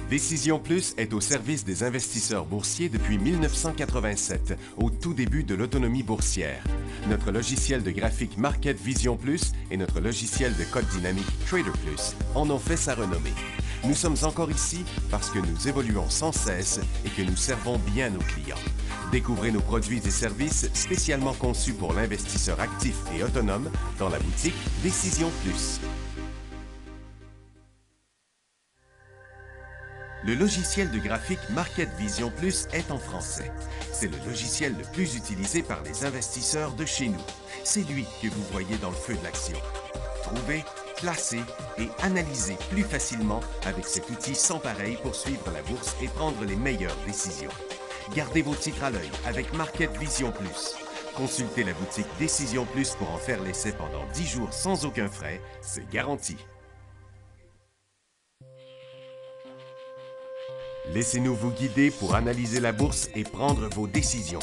Décision Plus est au service des investisseurs boursiers depuis 1987, au tout début de l'autonomie boursière. Notre logiciel de graphique Market Vision Plus et notre logiciel de code dynamique Trader Plus en ont fait sa renommée. Nous sommes encore ici parce que nous évoluons sans cesse et que nous servons bien nos clients. Découvrez nos produits et services spécialement conçus pour l'investisseur actif et autonome dans la boutique Décision Plus. Le logiciel de graphique Market Vision Plus est en français. C'est le logiciel le plus utilisé par les investisseurs de chez nous. C'est lui que vous voyez dans le feu de l'action. Trouvez, classer et analyser plus facilement avec cet outil sans pareil pour suivre la bourse et prendre les meilleures décisions. Gardez vos titres à l'œil avec Market Vision Plus. Consultez la boutique Décision Plus pour en faire l'essai pendant 10 jours sans aucun frais, c'est garanti. Laissez-nous vous guider pour analyser la bourse et prendre vos décisions.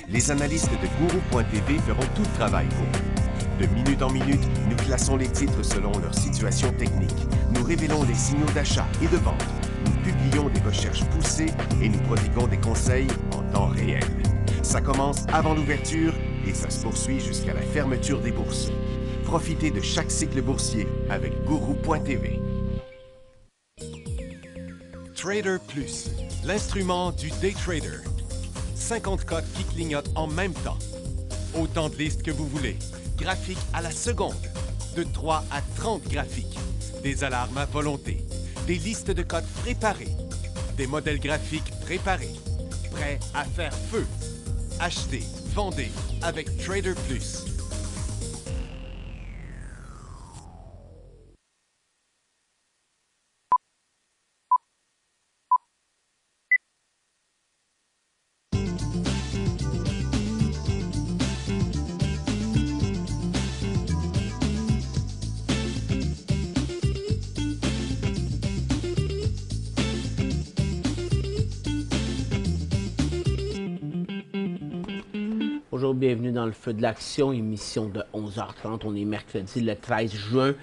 Les analystes de Guru.tv feront tout le travail pour vous. De minute en minute, nous classons les titres selon leur situation technique. Nous révélons les signaux d'achat et de vente. Nous publions des recherches poussées et nous prodiguons des conseils en temps réel. Ça commence avant l'ouverture et ça se poursuit jusqu'à la fermeture des bourses. Profitez de chaque cycle boursier avec Guru.tv. Trader Plus, l'instrument du day trader. 50 codes qui clignotent en même temps. Autant de listes que vous voulez. Graphiques à la seconde. De 3 à 30 graphiques. Des alarmes à volonté. Des listes de codes préparées. Des modèles graphiques préparés. Prêts à faire feu. Achetez, vendez avec Trader Plus. Bonjour, bienvenue dans le feu de l'action, émission de 11h30. On est mercredi le 13 juin.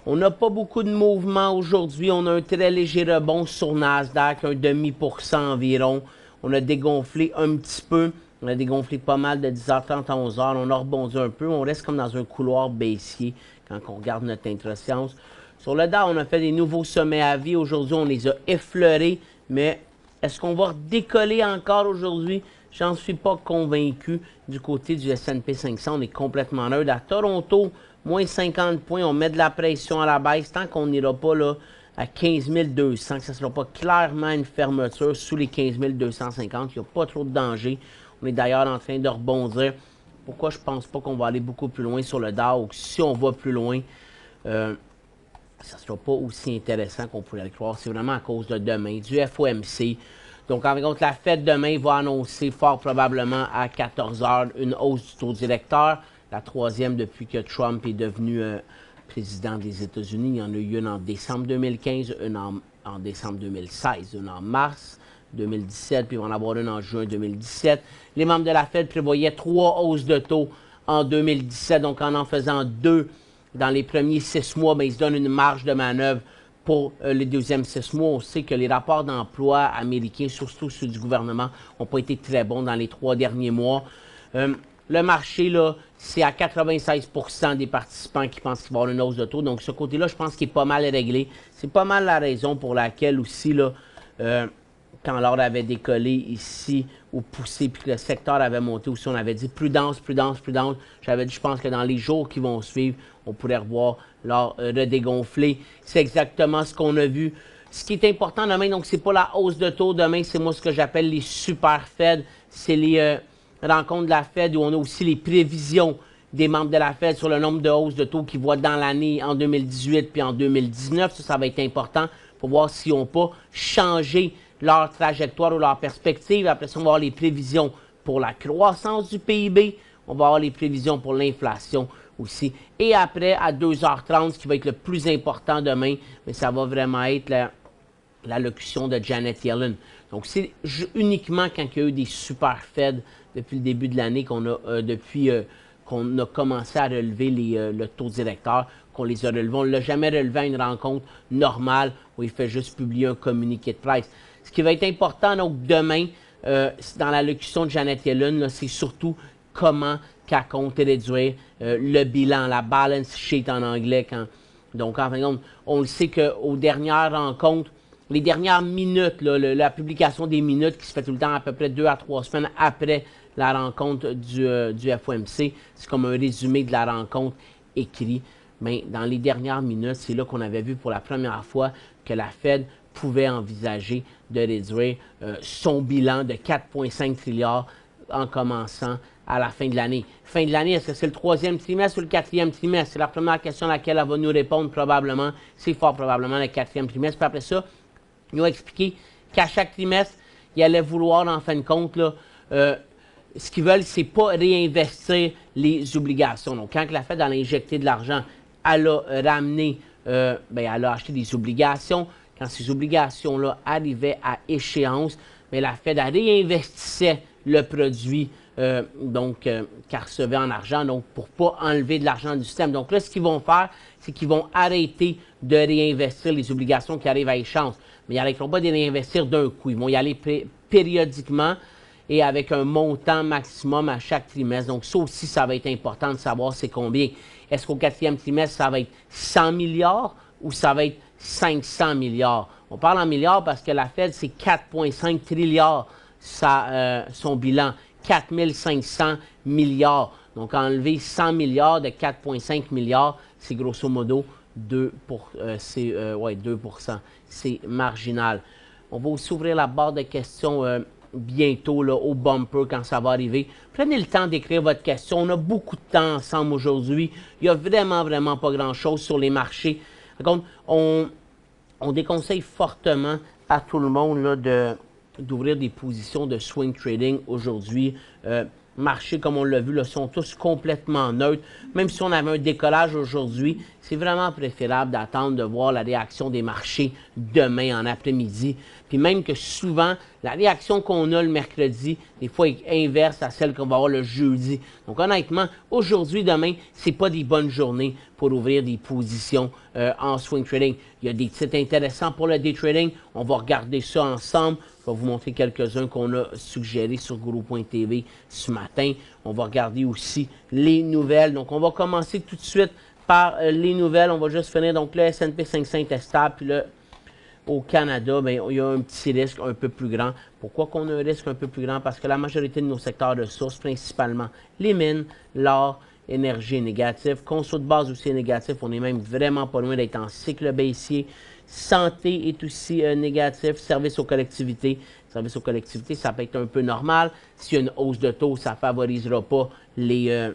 On n'a pas beaucoup de mouvement aujourd'hui. On a un très léger rebond sur Nasdaq, 0,5% environ. On a dégonflé un petit peu. On a dégonflé pas mal de 10h30 à 11h. On a rebondi un peu. On reste comme dans un couloir baissier quand on regarde notre intra-séance. Sur le Dow, on a fait des nouveaux sommets à vie. Aujourd'hui, on les a effleurés. Mais est-ce qu'on va décoller encore aujourd'hui? J'en suis pas convaincu. Du côté du S&P 500, on est complètement neutre. À Toronto, moins 50 points, on met de la pression à la baisse. Tant qu'on n'ira pas là, à 15 200, que ce ne sera pas clairement une fermeture sous les 15 250, il n'y a pas trop de danger. On est d'ailleurs en train de rebondir. Pourquoi je ne pense pas qu'on va aller beaucoup plus loin sur le Dow? Si on va plus loin, ça ne sera pas aussi intéressant qu'on pourrait le croire. C'est vraiment à cause de demain, du FOMC. Donc, en contre, la Fed demain va annoncer fort probablement à 14 h une hausse du taux directeur, la troisième depuis que Trump est devenu président des États-Unis. Il y en a eu une en décembre 2015, une en décembre 2016, une en mars 2017, puis il va en avoir une en juin 2017. Les membres de la Fed prévoyaient 3 hausses de taux en 2017, donc en faisant 2 dans les premiers 6 mois, bien, ils se donnent une marge de manœuvre pour les deuxièmes 6 mois. On sait que les rapports d'emploi américains, surtout ceux du gouvernement, n'ont pas été très bons dans les 3 derniers mois. Le marché, là, c'est à 96% des participants qui pensent qu'il va y avoir une hausse de taux. Donc, ce côté-là, je pense qu'il est pas mal réglé. C'est pas mal la raison pour laquelle aussi, là, quand l'or avait décollé ici ou poussé, puis que le secteur avait monté aussi, on avait dit prudence, prudence, prudence. J'avais dit, je pense que dans les jours qui vont suivre, on pourrait revoir l'or redégonfler. C'est exactement ce qu'on a vu. Ce qui est important demain, donc, c'est pas la hausse de taux. Demain, c'est moi ce que j'appelle les super Fed. C'est les rencontres de la Fed où on a aussi les prévisions des membres de la Fed sur le nombre de hausses de taux qu'ils voient dans l'année en 2018 puis en 2019. Ça va être important pour voir s'ils n'ont pas changé leur trajectoire ou leur perspective. Après ça, on va avoir les prévisions pour la croissance du PIB. On va avoir les prévisions pour l'inflation aussi. Et après, à 2h30, ce qui va être le plus important demain, mais ça va vraiment être l'allocution de Janet Yellen. Donc, c'est uniquement quand il y a eu des super Fed depuis le début de l'année qu'on a, depuis qu'on a commencé à relever le taux directeur, qu'on les a relevés. On ne l'a jamais relevé à une rencontre normale où il fait juste publier un communiqué de presse. Ce qui va être important donc demain, dans l'allocution de Janet Yellen, c'est surtout comment qu'elle compte réduire le bilan, la balance sheet en anglais. Donc, en fin de compte, on le sait qu'aux dernières rencontres, les dernières minutes, là, la publication des minutes qui se fait tout le temps à peu près 2 à 3 semaines après la rencontre du FOMC, c'est comme un résumé de la rencontre écrit. Mais dans les dernières minutes, c'est là qu'on avait vu pour la première fois que la Fed pouvait envisager de réduire son bilan de 4,5 trilliards en commençant à la fin de l'année. Fin de l'année, est-ce que c'est le 3e trimestre ou le 4e trimestre? C'est la première question à laquelle elle va nous répondre probablement. C'est fort probablement le 4e trimestre. Puis après ça, il va expliquer qu'à chaque trimestre, il allait vouloir, en fin de compte, là, ce qu'ils veulent, c'est pas réinvestir les obligations. Donc, quand la Fed a injecté de l'argent, elle a ramené, elle a acheté des obligations. Quand ces obligations-là arrivaient à échéance, la Fed réinvestissait le produit qu'elle recevait en argent, donc pour ne pas enlever de l'argent du système. Donc là, ce qu'ils vont faire, c'est qu'ils vont arrêter de réinvestir les obligations qui arrivent à échéance. Mais ils n'arrêteront pas de les réinvestir d'un coup. Ils vont y aller périodiquement et avec un montant maximum à chaque trimestre. Donc ça aussi, ça va être important de savoir c'est combien. Est-ce qu'au 4e trimestre, ça va être 100 milliards ou ça va être 500 milliards? On parle en milliards parce que la Fed, c'est 4,5 trilliards son bilan. 4 500 milliards. Donc, enlever 100 milliards de 4,5 milliards, c'est grosso modo 2 C'est marginal. On va aussi ouvrir la barre de questions bientôt là, au bumper quand ça va arriver. Prenez le temps d'écrire votre question. On a beaucoup de temps ensemble aujourd'hui. Il n'y a vraiment pas grand-chose sur les marchés. Donc, on déconseille fortement à tout le monde là, d'ouvrir des positions de swing trading aujourd'hui. Marchés, comme on l'a vu, là, sont tous complètement neutres. Même si on avait un décollage aujourd'hui, c'est vraiment préférable d'attendre de voir la réaction des marchés demain en après-midi. Puis même que souvent, la réaction qu'on a le mercredi, des fois, est inverse à celle qu'on va avoir le jeudi. Donc honnêtement, aujourd'hui, demain, c'est pas des bonnes journées pour ouvrir des positions en swing trading. Il y a des titres intéressants pour le day trading. On va regarder ça ensemble. Je vais vous montrer quelques-uns qu'on a suggérés sur Guru.tv ce matin. On va regarder aussi les nouvelles. Donc, on va commencer tout de suite par les nouvelles. On va juste finir. Donc, le S&P 500 est stable. Puis là, au Canada, il y a un petit risque un peu plus grand. Pourquoi qu'on a un risque un peu plus grand? Parce que la majorité de nos secteurs de sources, principalement les mines, l'or, énergie est négatif. Conso de base aussi est négatif. On est même vraiment pas loin d'être en cycle baissier. Santé est aussi négatif. Service aux collectivités. Service aux collectivités, ça peut être un peu normal. S'il y a une hausse de taux, ça ne favorisera pas les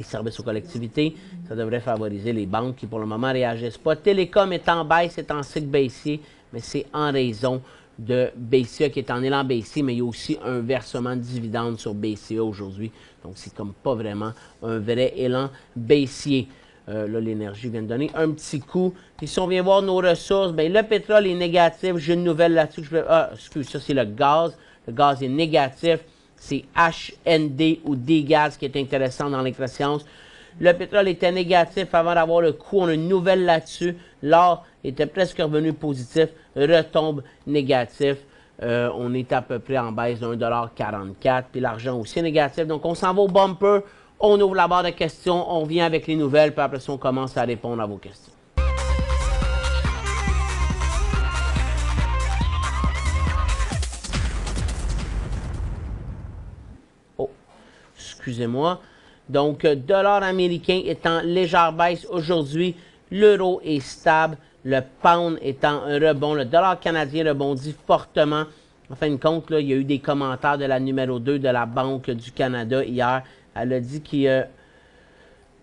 services aux collectivités. Ça devrait favoriser les banques qui, pour le moment, ne réagissent pas. Télécom est en baisse, est en cycle baissier, mais c'est en raison de BCE qui est en élan baissier, mais il y a aussi un versement de dividendes sur BCE aujourd'hui. Donc, c'est comme pas vraiment un vrai élan baissier. Là, l'énergie vient de donner un petit coup. Puis si on vient voir nos ressources, le pétrole est négatif. J'ai une nouvelle là-dessus. Excuse, ça c'est le gaz. Le gaz est négatif. C'est HND ou D-Gaz qui est intéressant dans l'incroissance. Le pétrole était négatif avant d'avoir le coup. On a une nouvelle là-dessus. L'or était presque revenu positif, retombe négatif. On est à peu près en baisse de 1,44 $. Puis l'argent aussi est négatif. Donc on s'en va au bumper. On ouvre la barre de questions, on vient avec les nouvelles, puis après ça, on commence à répondre à vos questions. Oh, excusez-moi. Donc, dollar américain est en légère baisse aujourd'hui. L'euro est stable. Le pound est en rebond. Le dollar canadien rebondit fortement. En fin de compte, là, il y a eu des commentaires de la numéro 2 de la Banque du Canada hier. Elle a dit qu'il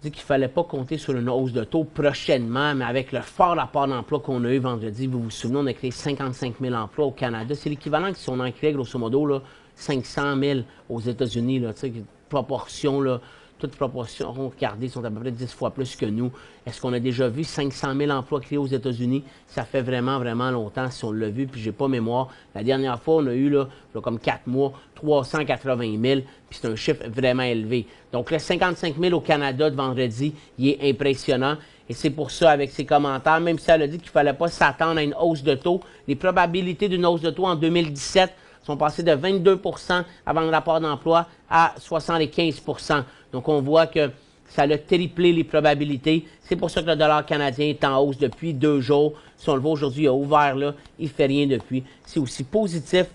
ne fallait pas compter sur une hausse de taux prochainement, mais avec le fort rapport d'emploi qu'on a eu vendredi, vous vous souvenez, on a créé 55 000 emplois au Canada. C'est l'équivalent que si on en créait grosso modo là, 500 000 aux États-Unis, une proportion là, toutes proportions regardées, sont à peu près 10 fois plus que nous. Est-ce qu'on a déjà vu 500 000 emplois créés aux États-Unis? Ça fait vraiment, vraiment longtemps si on l'a vu, puis j'ai pas mémoire. La dernière fois, on a eu, là comme 4 mois, 380 000, puis c'est un chiffre vraiment élevé. Donc, le 55 000 au Canada de vendredi, il est impressionnant. Et c'est pour ça, avec ses commentaires, même si elle a dit qu'il ne fallait pas s'attendre à une hausse de taux, les probabilités d'une hausse de taux en 2017 sont passées de 22 % avant le rapport d'emploi à 75 %. Donc, on voit que ça a triplé les probabilités. C'est pour ça que le dollar canadien est en hausse depuis 2 jours. Si on le voit aujourd'hui, il a ouvert là, il ne fait rien depuis. C'est aussi positif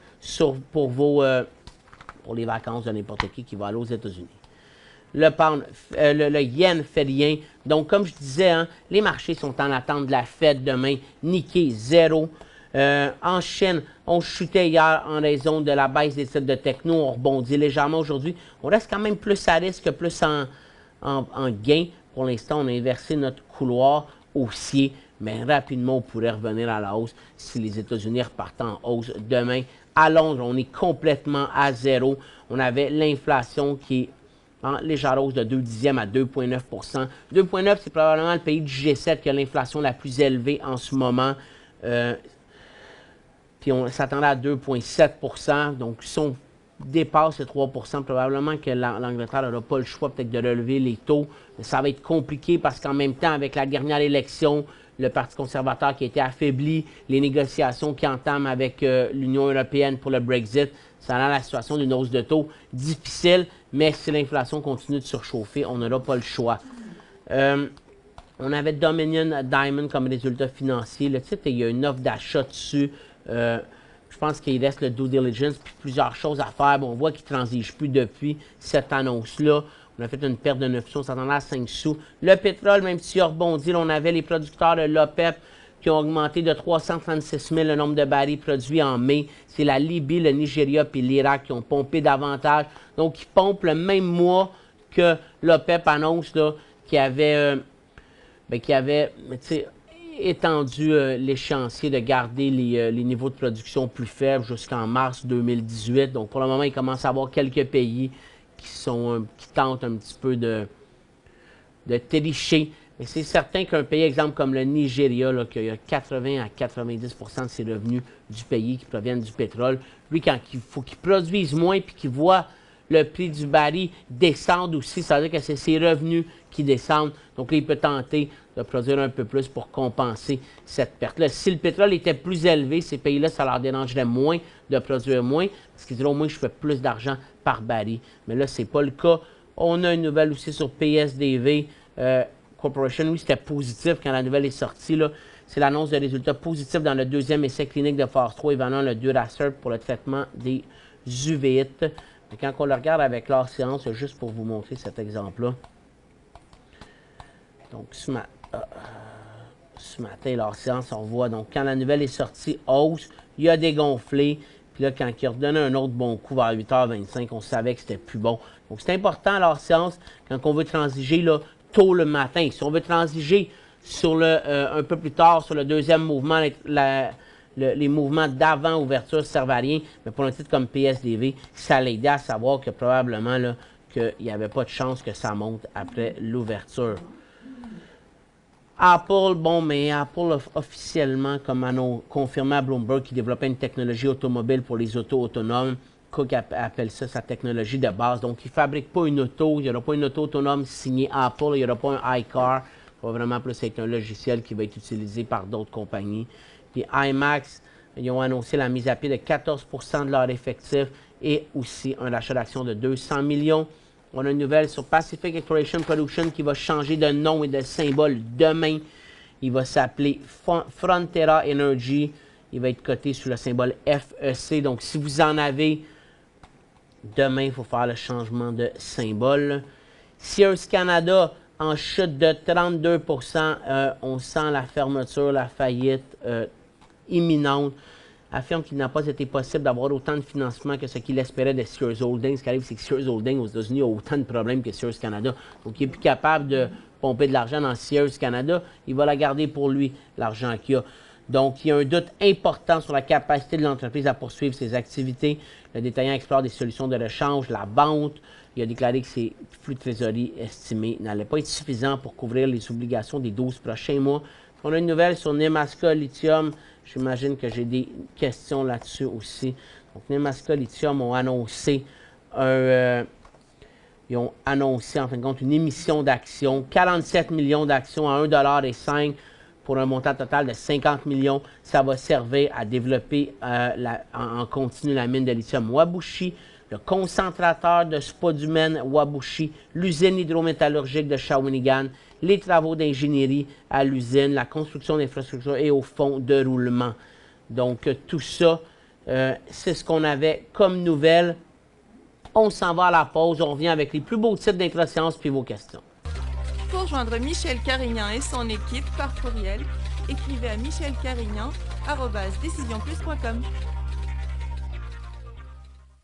pour les vacances de n'importe qui va aller aux États-Unis. Le yen fait rien. Donc, comme je disais, hein, les marchés sont en attente de la Fed demain. Nikkei, 0. En Chine, on chutait hier en raison de la baisse des titres de techno. On rebondit légèrement aujourd'hui. On reste quand même plus à risque, plus en gain. Pour l'instant, on a inversé notre couloir haussier. Mais rapidement, on pourrait revenir à la hausse si les États-Unis repartent en hausse demain. À Londres, on est complètement à 0. On avait l'inflation qui est en légère hausse de 0,2 à 2,9 %. 2,9 %, c'est probablement le pays du G7 qui a l'inflation la plus élevée en ce moment. Puis on s'attendait à 2,7 %. Donc, si on dépasse les 3 %, probablement que l'Angleterre n'aura pas le choix peut-être de relever les taux. Mais ça va être compliqué parce qu'en même temps, avec la dernière élection, le Parti conservateur qui a été affaibli, les négociations qui entament avec l'Union européenne pour le Brexit, ça rend la situation d'une hausse de taux difficile, mais si l'inflation continue de surchauffer, on n'aura pas le choix. On avait Dominion Diamond comme résultat financier. Le titre, il y a une offre d'achat dessus. Je pense qu'il reste le due diligence puis plusieurs choses à faire. Bon, on voit qu'il ne transige plus depuis cette annonce-là. On a fait une perte de 9 sous, on s'attendait à 5 sous. Le pétrole, même s'il a rebondi, là, on avait les producteurs de l'OPEP qui ont augmenté de 336 000 le nombre de barils produits en mai. C'est la Libye, le Nigeria et l'Irak qui ont pompé davantage. Donc, ils pompent le même mois que l'OPEP annonce qu'il avait étendu l'échéancier de garder les niveaux de production plus faibles jusqu'en mars 2018. Donc, pour le moment, il commence à y avoir quelques pays qui tentent un petit peu de tricher. Mais c'est certain qu'un pays, exemple comme le Nigeria, là, qu'il y a 80 à 90 % de ses revenus du pays qui proviennent du pétrole, lui, quand il faut qu'il produise moins puis qu'il voit le prix du baril descendre aussi, ça veut dire que c'est ses revenus qui descendent. Donc là, il peut tenter de produire un peu plus pour compenser cette perte-là. Si le pétrole était plus élevé, ces pays-là, ça leur dérangerait moins de produire moins, parce qu'ils diraient au moins je fais plus d'argent par baril. Mais là, ce n'est pas le cas. On a une nouvelle aussi sur PSDV Corporation. Oui, c'était positif quand la nouvelle est sortie. C'est l'annonce de résultats positifs dans le deuxième essai clinique de phase 3 évaluant le Durasert pour le traitement des uvéites. Et quand on le regarde avec leur séance, juste pour vous montrer cet exemple-là. Donc, ce matin, leur séance, on voit, donc, quand la nouvelle est sortie, hausse, il y a dégonflé. Puis là, quand il redonnait un autre bon coup vers 8h25, on savait que c'était plus bon. Donc, c'est important, leur séance, quand on veut transiger là, tôt le matin. Si on veut transiger sur un peu plus tard, sur le deuxième mouvement, les mouvements d'avant ouverture ne servent à rien, mais pour un titre comme PSDV, ça l'aidait à savoir que probablement qu'il n'y avait pas de chance que ça monte après l'ouverture. Apple, mais Apple officiellement, comme a confirmé à Bloomberg, qui développait une technologie automobile pour les autos autonomes. Cook appelle ça sa technologie de base. Donc, il ne fabrique pas une auto, il n'y aura pas une auto autonome signée Apple, il n'y aura pas un iCar. Ça va vraiment plus être un logiciel qui va être utilisé par d'autres compagnies. Puis IMAX, ils ont annoncé la mise à pied de 14 % de leur effectif et aussi un achat d'actions de 200 millions. On a une nouvelle sur Pacific Exploration Production qui va changer de nom et de symbole demain. Il va s'appeler Frontera Energy. Il va être coté sous le symbole FEC. Donc, si vous en avez, demain, il faut faire le changement de symbole. Sears Canada, en chute de 32 %, on sent la fermeture, la faillite imminente. Affirme qu'il n'a pas été possible d'avoir autant de financement que ce qu'il espérait de Sears Holdings. Ce qui arrive, c'est que Sears Holdings aux États-Unis a autant de problèmes que Sears Canada. Donc, il n'est plus capable de pomper de l'argent dans Sears Canada. Il va la garder pour lui, l'argent qu'il a. Donc, il y a un doute important sur la capacité de l'entreprise à poursuivre ses activités. Le détaillant explore des solutions de rechange, la vente. Il a déclaré que ses flux de trésorerie estimés n'allaient pas être suffisants pour couvrir les obligations des 12 prochains mois. On a une nouvelle sur Nemaska Lithium. J'imagine que j'ai des questions là-dessus aussi. Donc, Nemaska Lithium ont annoncé ils ont annoncé, en fin de compte, une émission d'actions, 47 millions d'actions à 1,05 $ pour un montant total de 50 millions. Ça va servir à développer en continu la mine de lithium Wabushi, le concentrateur de spodumène Wabushi, l'usine hydrométallurgique de Shawinigan, les travaux d'ingénierie à l'usine, la construction d'infrastructures et au fond de roulement. Donc, tout ça, c'est ce qu'on avait comme nouvelle. On s'en va à la pause. On revient avec les plus beaux titres d'intra-séance puis vos questions. Pour joindre Michel Carignan et son équipe par courriel, écrivez à michelcarignan@decisionplus.com.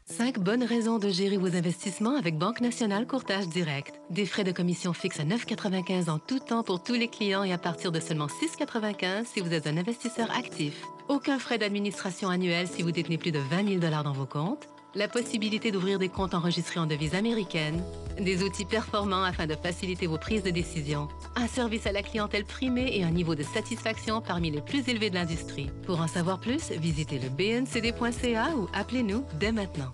5 bonnes raisons de gérer vos investissements avec Banque Nationale Courtage Direct. Des frais de commission fixes à 9,95 en tout temps pour tous les clients et à partir de seulement 6,95 si vous êtes un investisseur actif. Aucun frais d'administration annuel si vous détenez plus de 20 000 $ dans vos comptes. La possibilité d'ouvrir des comptes enregistrés en devise américaine. Des outils performants afin de faciliter vos prises de décision. Un service à la clientèle primé et un niveau de satisfaction parmi les plus élevés de l'industrie. Pour en savoir plus, visitez le bncd.ca ou appelez-nous dès maintenant.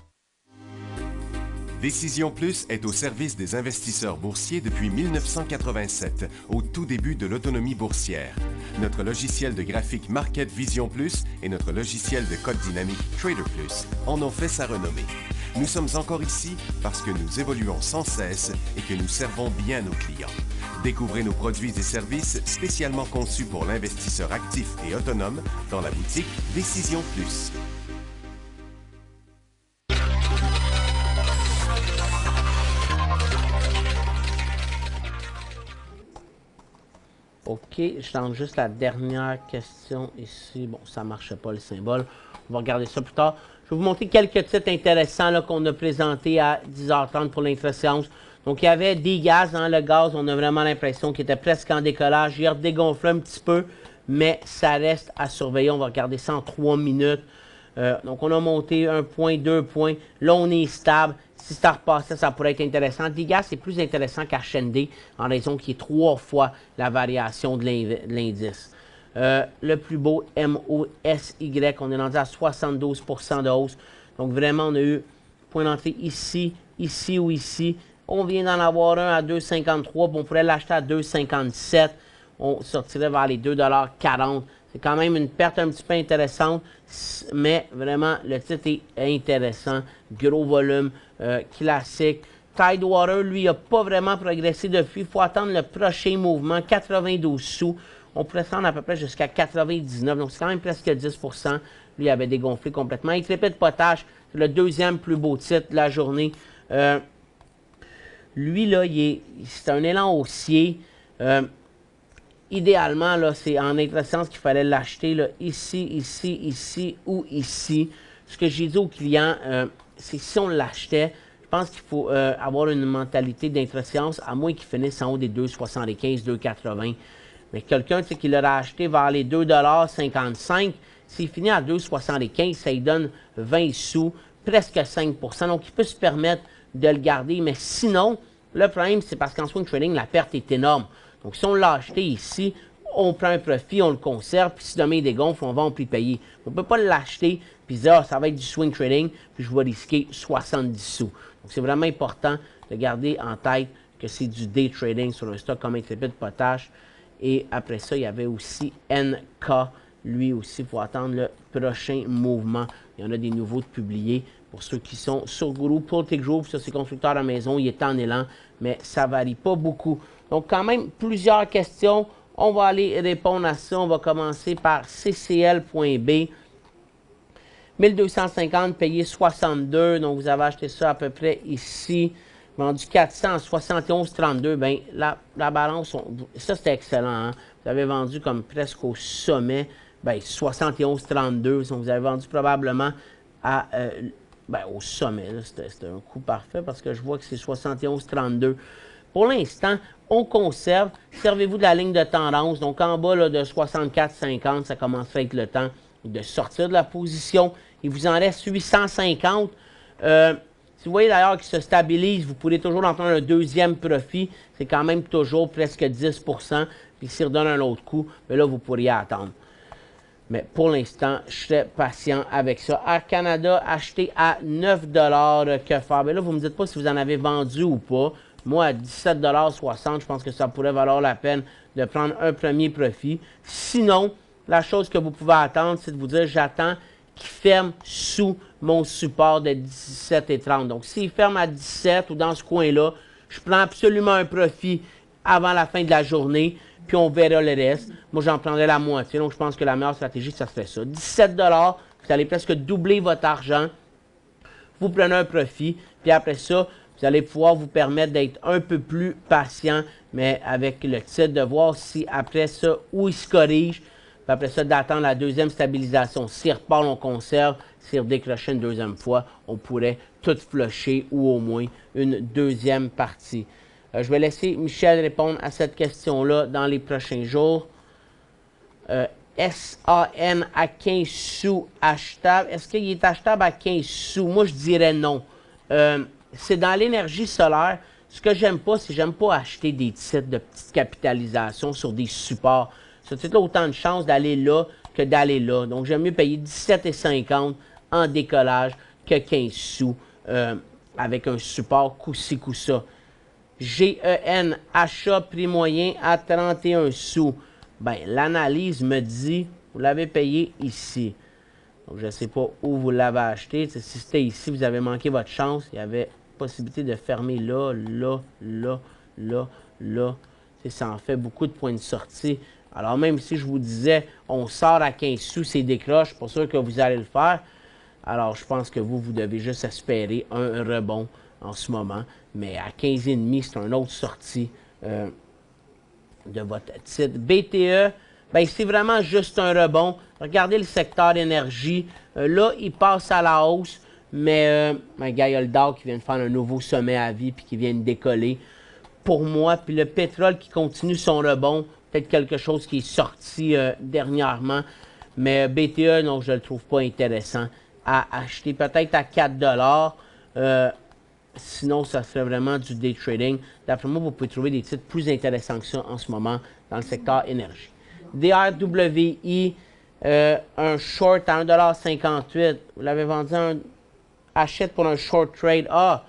Décision Plus est au service des investisseurs boursiers depuis 1987, au tout début de l'autonomie boursière. Notre logiciel de graphique Market Vision Plus et notre logiciel de code dynamique Trader Plus en ont fait sa renommée. Nous sommes encore ici parce que nous évoluons sans cesse et que nous servons bien nos clients. Découvrez nos produits et services spécialement conçus pour l'investisseur actif et autonome dans la boutique Décision Plus. OK, je tente juste la dernière question ici. Bon, ça ne marchait pas le symbole. On va regarder ça plus tard. Je vais vous montrer quelques titres intéressants qu'on a présentés à 10h30 pour l'intra-séance. Donc, il y avait des gaz. Le gaz, on a vraiment l'impression qu'il était presque en décollage. Il a dégonflé un petit peu, mais ça reste à surveiller. On va regarder ça en 3 minutes. Donc, on a monté 1 point, 2 points. Là, on est stable. Si ça repassait, ça pourrait être intéressant. Digas, c'est plus intéressant qu'Archendé en raison qu'il est 3 fois la variation de l'indice. Le plus beau, MOSY, on est rendu à 72 % de hausse. Donc, vraiment, on a eu point d'entrée ici, ici ou ici. On vient d'en avoir un à 2,53, on pourrait l'acheter à 2,57. On sortirait vers les 2,40 $. C'est quand même une perte un petit peu intéressante, mais vraiment, le titre est intéressant. Gros volume, classique. Tidewater, lui, n'a pas vraiment progressé depuis. Il faut attendre le prochain mouvement, 92 sous. On pourrait se rendre à peu près jusqu'à 99, donc c'est quand même presque 10 %. Lui, il avait dégonflé complètement. Intrépide Potash, c'est le deuxième plus beau titre de la journée. Lui, là, c'est un élan haussier. Idéalement, là, c'est en intra-séance qu'il fallait l'acheter ici, ici, ici ou ici. Ce que j'ai dit aux clients, c'est que si on l'achetait, je pense qu'il faut avoir une mentalité d'intra-séance, à moins qu'il finisse en haut des 2,75, 2,80. Mais quelqu'un qui l'aurait acheté vers les 2,55 $, s'il finit à 2,75, ça lui donne 20 sous, presque 5 %. Donc, il peut se permettre de le garder. Mais sinon, le problème, c'est parce qu'en swing trading, la perte est énorme. Donc, si on l'a acheté ici, on prend un profit, on le conserve, puis si demain il dégonfle, on va en prix payé. On ne peut pas l'acheter, puis dire, ça va être du swing trading, puis je vais risquer 70 sous. Donc, c'est vraiment important de garder en tête que c'est du day trading sur un stock comme Intrépide Potash. Et après ça, il y avait aussi NK. Lui aussi, il faut attendre le prochain mouvement. Il y en a des nouveaux de publiés. Pour ceux qui sont sur Group, Pultec Group, ça c'est constructeur à la maison, il est en élan, mais ça ne varie pas beaucoup. Donc, quand même, plusieurs questions. On va aller répondre à ça. On va commencer par CCL.B. 1250, payé 62. Donc, vous avez acheté ça à peu près ici. Vendu 400 à 71,32. Bien, la balance, ça c'était excellent. Hein? Vous avez vendu comme presque au sommet. Bien, 71,32. Donc, vous avez vendu probablement à, au sommet. C'était un coup parfait parce que je vois que c'est 71,32. Pour l'instant, on conserve. Servez-vous de la ligne de tendance. Donc, en bas là, de 64,50, ça commencerait à être le temps de sortir de la position. Il vous en reste 850. Si vous voyez d'ailleurs qu'il se stabilise, vous pourrez toujours en prendre un deuxième profit. C'est quand même toujours presque 10 %. Puis s'il redonne un autre coup, mais là, vous pourriez attendre. Mais pour l'instant, je serai patient avec ça. Air Canada, acheté à 9 $, que faire? Mais là, vous ne me dites pas si vous en avez vendu ou pas. Moi, à 17,60 $, je pense que ça pourrait valoir la peine de prendre un premier profit. Sinon, la chose que vous pouvez attendre, c'est de vous dire, j'attends qu'il ferme sous mon support de 17,30 $. Donc, s'il ferme à 17 ou dans ce coin-là, je prends absolument un profit avant la fin de la journée, puis on verra le reste. Moi, j'en prendrais la moitié. Donc, je pense que la meilleure stratégie, ça serait ça. 17 $, vous allez presque doubler votre argent. Vous prenez un profit, puis après ça, vous allez pouvoir vous permettre d'être un peu plus patient, mais avec le titre, de voir si après ça, où il se corrige, puis après ça, d'attendre la deuxième stabilisation. S'il repart, on conserve. S'il redécroche une deuxième fois, on pourrait tout flusher ou au moins une deuxième partie. Je vais laisser Michel répondre à cette question-là dans les prochains jours. SAN à 15 sous achetable. Est-ce qu'il est achetable à 15 sous? Moi, je dirais non. C'est dans l'énergie solaire. Ce que j'aime pas, c'est que j'aime pas acheter des titres de petite capitalisation sur des supports. Ce titre-là a autant de chances d'aller là que d'aller là. Donc, j'aime mieux payer 17,50 $ en décollage que 15 sous avec un support coup-ci, coup-ça. GEN, achat prix moyen à 31 sous. Bien, l'analyse me dit, vous l'avez payé ici. Donc, je ne sais pas où vous l'avez acheté. Si c'était ici, vous avez manqué votre chance. Il y avait possibilité de fermer là, là, là, là, là. Ça en fait beaucoup de points de sortie. Alors, même si je vous disais, on sort à 15 sous, c'est décroche, pas sûr que vous allez le faire. Alors, je pense que vous devez juste espérer un rebond en ce moment. Mais à 15,5, c'est une autre sortie de votre titre. BTE, ben, c'est vraiment juste un rebond. Regardez le secteur énergie. Là, il passe à la hausse, mais il y a le Dow qui vient de faire un nouveau sommet à vie puis qui vient de décoller. Pour moi, puis le pétrole qui continue son rebond, peut-être quelque chose qui est sorti dernièrement. Mais BTE, non, je ne le trouve pas intéressant à acheter. Peut-être à 4 $. Sinon, ça serait vraiment du day trading. D'après moi, vous pouvez trouver des titres plus intéressants que ça en ce moment dans le secteur énergie. DRWI, un short à 1,58 $. Vous l'avez vendu achète pour un short trade. Ah!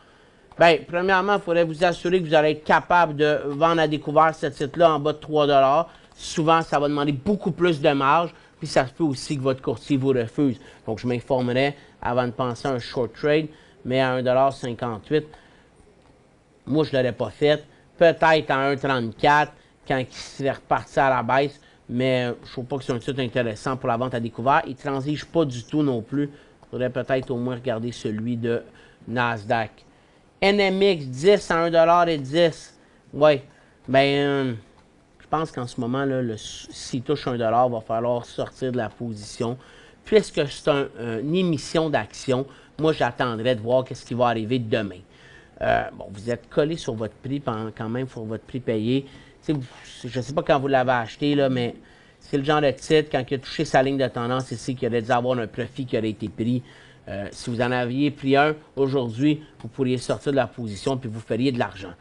Bien, premièrement, il faudrait vous assurer que vous allez être capable de vendre à découvert ce titre-là en bas de 3 $. Souvent, ça va demander beaucoup plus de marge. Puis, ça se peut aussi que votre courtier vous refuse. Donc, je m'informerai avant de penser à un short trade. Mais à 1,58 $, moi, je ne l'aurais pas fait. Peut-être à 1,34 $ quand il serait reparti à la baisse. Mais je ne trouve pas que c'est un titre intéressant pour la vente à découvert. Il ne transige pas du tout non plus. Il faudrait peut-être au moins regarder celui de Nasdaq. NMX 10 à 1,10 $. Oui. Bien, je pense qu'en ce moment, là, s'il touche 1 $, il va falloir sortir de la position. Puisque c'est une émission d'action, moi, j'attendrai de voir ce qui va arriver demain. Bon, vous êtes collé sur votre prix quand même, sur votre prix payé. Je ne sais pas quand vous l'avez acheté, là, mais c'est le genre de titre, quand il a touché sa ligne de tendance ici, qu'il aurait dû avoir un profit qui aurait été pris. Si vous en aviez pris un aujourd'hui, vous pourriez sortir de la position puis vous feriez de l'argent.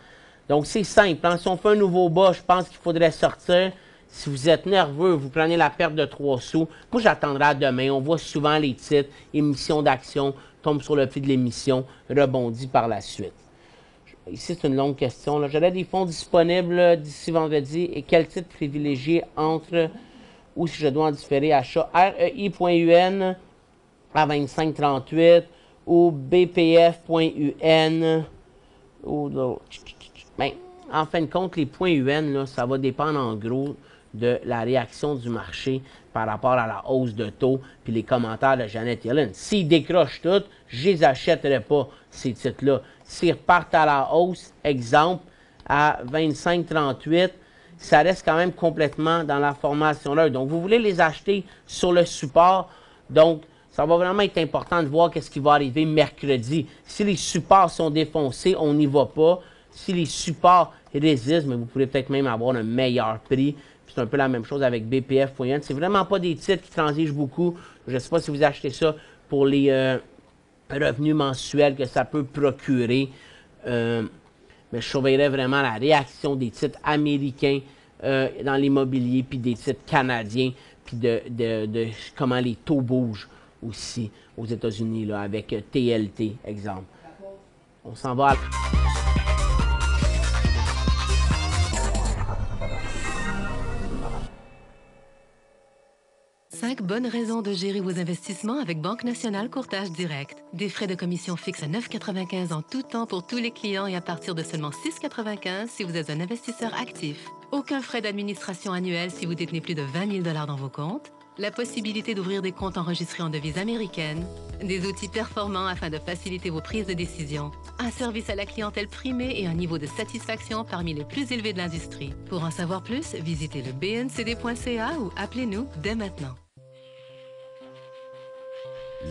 Donc, c'est simple. Hein? Si on fait un nouveau bas, je pense qu'il faudrait sortir. Si vous êtes nerveux, vous prenez la perte de 3 sous. Moi, j'attendrai à demain. On voit souvent les titres, émission d'action, tombe sur le prix de l'émission, rebondit par la suite. Ici, c'est une longue question. J'aurai des fonds disponibles d'ici vendredi. Et quel titre privilégié entre, ou si je dois en différer, achat REI.UN à 25,38 ou BPF.UN ou ben, en fin de compte, les points UN, là, ça va dépendre en gros de la réaction du marché par rapport à la hausse de taux puis les commentaires de Janet Yellen. S'ils décrochent tout, je les achèterai pas, ces titres-là. S'ils repartent à la hausse, exemple, à 25,38, ça reste quand même complètement dans la formation-là. Donc, vous voulez les acheter sur le support. Donc, ça va vraiment être important de voir ce qui va arriver mercredi. Si les supports sont défoncés, on n'y va pas. Si les supports résistent, mais vous pourrez peut-être même avoir un meilleur prix. C'est un peu la même chose avec BPF.N. C'est vraiment pas des titres qui transigent beaucoup. Je ne sais pas si vous achetez ça pour les revenus mensuels que ça peut procurer. Mais je surveillerais vraiment la réaction des titres américains dans l'immobilier, puis des titres canadiens, puis de comment les taux bougent aussi aux États-Unis, là, avec TLT, exemple. On s'en va à... 5 bonnes raisons de gérer vos investissements avec Banque Nationale Courtage Direct. Des frais de commission fixes à 9,95 en tout temps pour tous les clients et à partir de seulement 6,95 si vous êtes un investisseur actif. Aucun frais d'administration annuel si vous détenez plus de 20 000 $ dans vos comptes. La possibilité d'ouvrir des comptes enregistrés en devise américaine. Des outils performants afin de faciliter vos prises de décision. Un service à la clientèle primé et un niveau de satisfaction parmi les plus élevés de l'industrie. Pour en savoir plus, visitez le bncd.ca ou appelez-nous dès maintenant.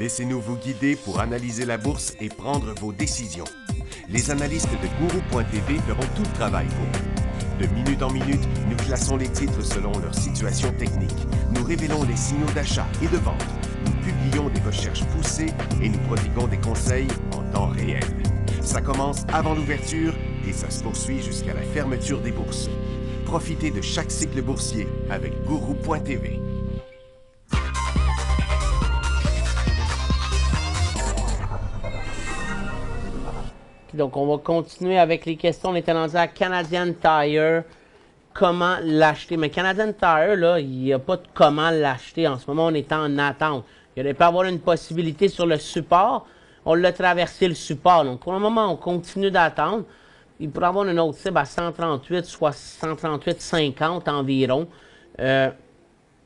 Laissez-nous vous guider pour analyser la bourse et prendre vos décisions. Les analystes de Guru.tv feront tout le travail pour vous. De minute en minute, nous classons les titres selon leur situation technique. Nous révélons les signaux d'achat et de vente. Nous publions des recherches poussées et nous prodiguons des conseils en temps réel. Ça commence avant l'ouverture et ça se poursuit jusqu'à la fermeture des bourses. Profitez de chaque cycle boursier avec Guru.tv. Donc, on va continuer avec les questions. On était rendu à Canadian Tire. Comment l'acheter? Mais Canadian Tire, là, il n'y a pas de comment l'acheter. En ce moment, on est en attente. Il aurait pu avoir une possibilité sur le support. On l'a traversé le support. Donc, pour le moment, on continue d'attendre. Il pourrait avoir une autre cible à 138, soit 138,50 environ.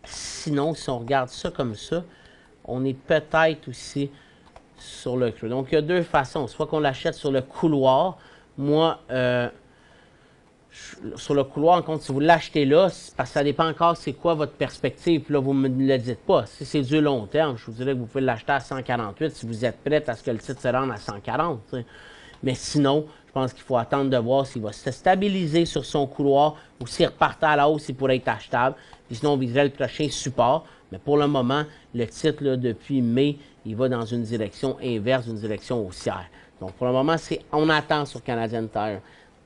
Sinon, si on regarde ça comme ça, on est peut-être aussi sur le creux. Donc, il y a deux façons. Soit qu'on l'achète sur le couloir. Moi, sur le couloir, en compte, si vous l'achetez là, parce que ça dépend encore c'est quoi votre perspective. Puis là, vous ne me le dites pas. Si c'est du long terme, je vous dirais que vous pouvez l'acheter à 148 si vous êtes prêt à ce que le titre se rende à 140. T'sais. Mais sinon, je pense qu'il faut attendre de voir s'il va se stabiliser sur son couloir ou s'il repart à la hausse, il pourrait être achetable. Puis sinon, on viserait le prochain support. Mais pour le moment, le titre, là, depuis mai, il va dans une direction inverse, une direction haussière. Donc, pour le moment, on attend sur Canadian Tire.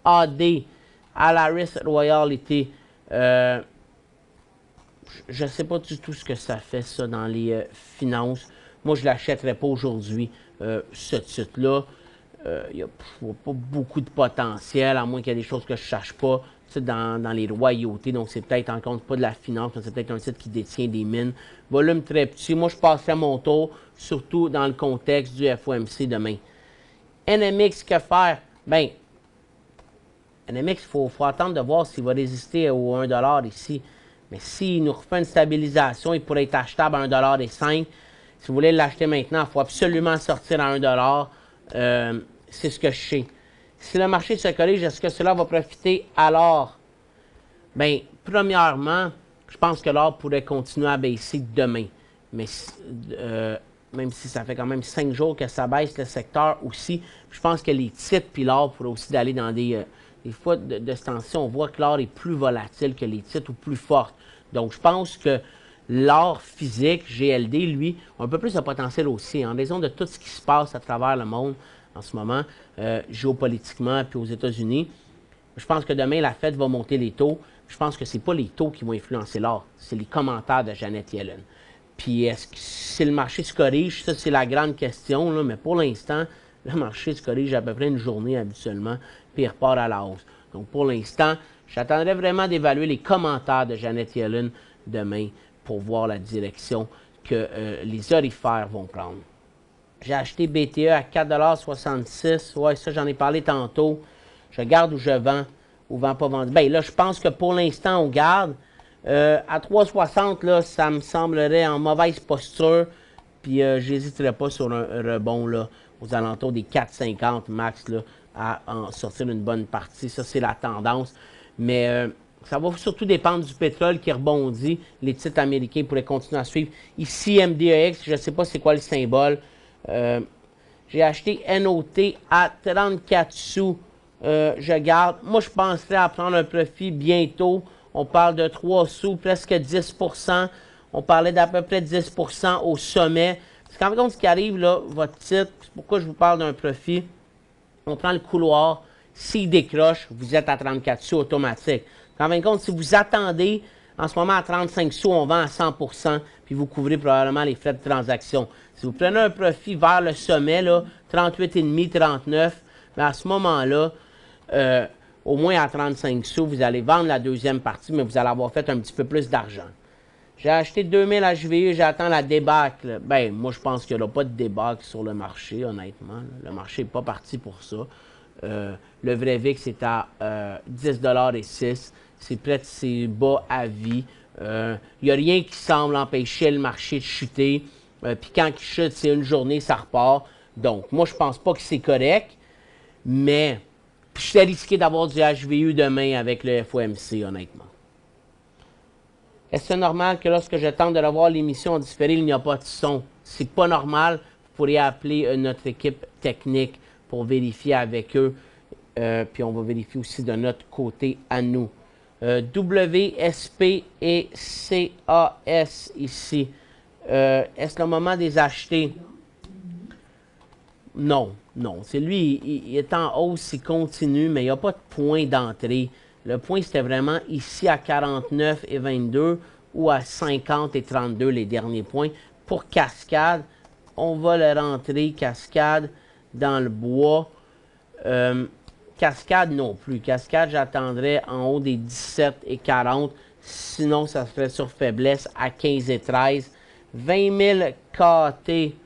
AD, Alaris Royalty, je ne sais pas du tout ce que ça fait, ça, dans les finances. Moi, je ne l'achèterais pas aujourd'hui, ce titre-là. Il n'y a pas beaucoup de potentiel, à moins qu'il y ait des choses que je ne cherche pas dans les royautés. Donc, c'est peut-être en compte pas de la finance, mais c'est peut-être un titre qui détient des mines. Volume très petit. Moi, je passerai mon tour, surtout dans le contexte du FOMC demain. NMX, que faire? Bien, NMX, il faut attendre de voir s'il va résister au 1 $ ici. Mais s'il nous refait une stabilisation, il pourrait être achetable à 1 $. Si vous voulez l'acheter maintenant, il faut absolument sortir à 1 $. C'est ce que je sais. Si le marché se corrige, est-ce que cela va profiter à l'or? Bien, premièrement, je pense que l'or pourrait continuer à baisser demain. Mais même si ça fait quand même 5 jours que ça baisse, le secteur aussi, je pense que les titres puis l'or pourraient aussi aller dans des fois de ce temps-ci, on voit que l'or est plus volatile que les titres ou plus fort. Donc, je pense que l'or physique, GLD, lui, a un peu plus de potentiel aussi, en raison de tout ce qui se passe à travers le monde en ce moment, géopolitiquement, puis aux États-Unis. Je pense que demain, la Fed va monter les taux. Je pense que ce n'est pas les taux qui vont influencer l'or, c'est les commentaires de Janet Yellen. Puis, est-ce que si le marché se corrige, ça, c'est la grande question, là, mais pour l'instant, le marché se corrige à peu près une journée habituellement, puis il repart à la hausse. Donc, pour l'instant, j'attendrai vraiment d'évaluer les commentaires de Janet Yellen demain pour voir la direction que les orifères vont prendre. J'ai acheté BTE à 4,66 $. Ouais, ça, j'en ai parlé tantôt. Je garde ou je vends, ou vends pas vendu. Bien, là, je pense que pour l'instant, on garde. À 3,60 $, là, ça me semblerait en mauvaise posture. Puis, j'hésiterais pas sur un rebond là, aux alentours des 4,50 max là, à en sortir une bonne partie. Ça, c'est la tendance. Mais ça va surtout dépendre du pétrole qui rebondit. Les titres américains pourraient continuer à suivre. Ici, MDEX, je ne sais pas c'est quoi le symbole. J'ai acheté NOT à 34 sous je garde. Moi, je penserais à prendre un profit bientôt. On parle de 3 sous, presque 10 %. On parlait d'à peu près 10 % au sommet. Parce qu'en compte, ce qui arrive, là, votre titre, c'est pourquoi je vous parle d'un profit. On prend le couloir. S'il décroche, vous êtes à 34 sous automatique. En fin de compte, si vous attendez, en ce moment à 35 sous, on vend à 100 %, puis vous couvrez probablement les frais de transaction. Si vous prenez un profit vers le sommet, là, 38,5, 39, mais à ce moment-là, au moins à 35 sous, vous allez vendre la deuxième partie, mais vous allez avoir fait un petit peu plus d'argent. J'ai acheté 2000 HVE, j'attends la débâcle. Ben, moi, je pense qu'il n'y aura pas de débâcle sur le marché, honnêtement. Le marché n'est pas parti pour ça. Le vrai VIX est à 10,06 $. C'est près de ses bas à vie. Il n'y a rien qui semble empêcher le marché de chuter. Puis quand il chute, c'est une journée, ça repart. Donc, moi, je pense pas que c'est correct. Mais je suis risqué d'avoir du HVU demain avec le FOMC, honnêtement. Est-ce normal que lorsque je tente de revoir l'émission en différé, il n'y a pas de son? C'est pas normal. Vous pourriez appeler notre équipe technique pour vérifier avec eux. Puis on va vérifier aussi de notre côté à nous. WSP et CAS ici. Est-ce le moment des acheter? Non, non. C'est lui, il est en hausse, il continue, mais il n'y a pas de point d'entrée. Le point, c'était vraiment ici à 49,22 ou à 50,32 les derniers points. Pour Cascade, on va le rentrer, Cascade, dans le bois. Cascade non plus. Cascade, j'attendrai en haut des 17,40. Sinon, ça serait sur faiblesse à 15,13. 20 000 KT.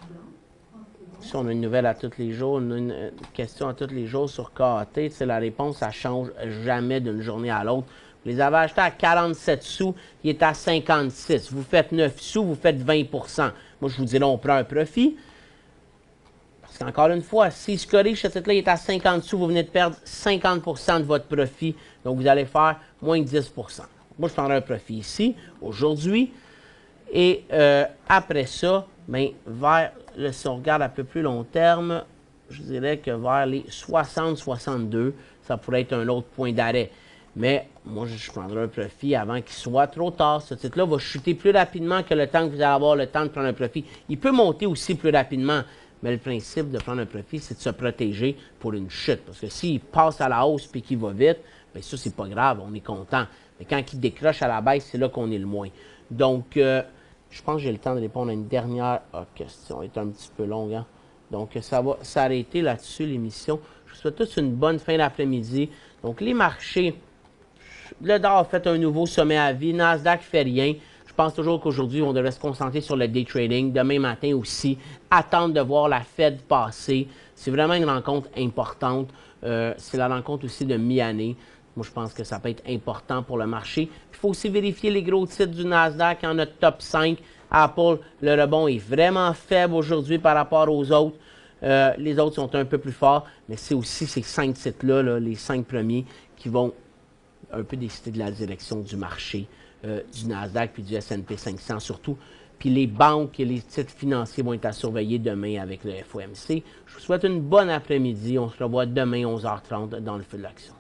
Si on a une nouvelle à tous les jours, une question à tous les jours sur KT, c'est la réponse, ça ne change jamais d'une journée à l'autre. Vous les avez achetés à 47 sous, il est à 56. Vous faites 9 sous, vous faites 20 %. Moi, je vous dirais, on prend un profit. Parce qu'encore une fois, si ce corrige, ce titre-là est à 50 sous, vous venez de perdre 50 % de votre profit. Donc, vous allez faire moins de 10 %. Moi, je prendrai un profit ici, aujourd'hui. Et après ça, ben, si on regarde à peu plus long terme, je dirais que vers les 60-62, ça pourrait être un autre point d'arrêt. Mais moi, je prendrai un profit avant qu'il soit trop tard. Ce titre-là va chuter plus rapidement que le temps que vous allez avoir le temps de prendre un profit. Il peut monter aussi plus rapidement. Mais le principe de prendre un profit, c'est de se protéger pour une chute. Parce que s'il passe à la hausse et qu'il va vite, bien ça, c'est pas grave, on est content. Mais quand il décroche à la baisse, c'est là qu'on est le moins. Donc, je pense que j'ai le temps de répondre à une dernière question. Elle est un petit peu longue, hein? Donc, ça va s'arrêter là-dessus, l'émission. Je vous souhaite tous une bonne fin d'après-midi. Donc, les marchés, le Dow a fait un nouveau sommet à vie. Nasdaq ne fait rien. Je pense toujours qu'aujourd'hui, on devrait se concentrer sur le day trading. Demain matin aussi, attendre de voir la Fed passer. C'est vraiment une rencontre importante. C'est la rencontre aussi de mi-année. Moi, je pense que ça peut être important pour le marché. Il faut aussi vérifier les gros titres du Nasdaq en notre top 5. Apple, le rebond est vraiment faible aujourd'hui par rapport aux autres. Les autres sont un peu plus forts, mais c'est aussi ces 5 titres-là, là, les 5 premiers, qui vont un peu décider de la direction du marché, du Nasdaq puis du S&P 500 surtout. Puis les banques et les titres financiers vont être à surveiller demain avec le FOMC. Je vous souhaite une bonne après-midi. On se revoit demain 11h30 dans le feu de l'action.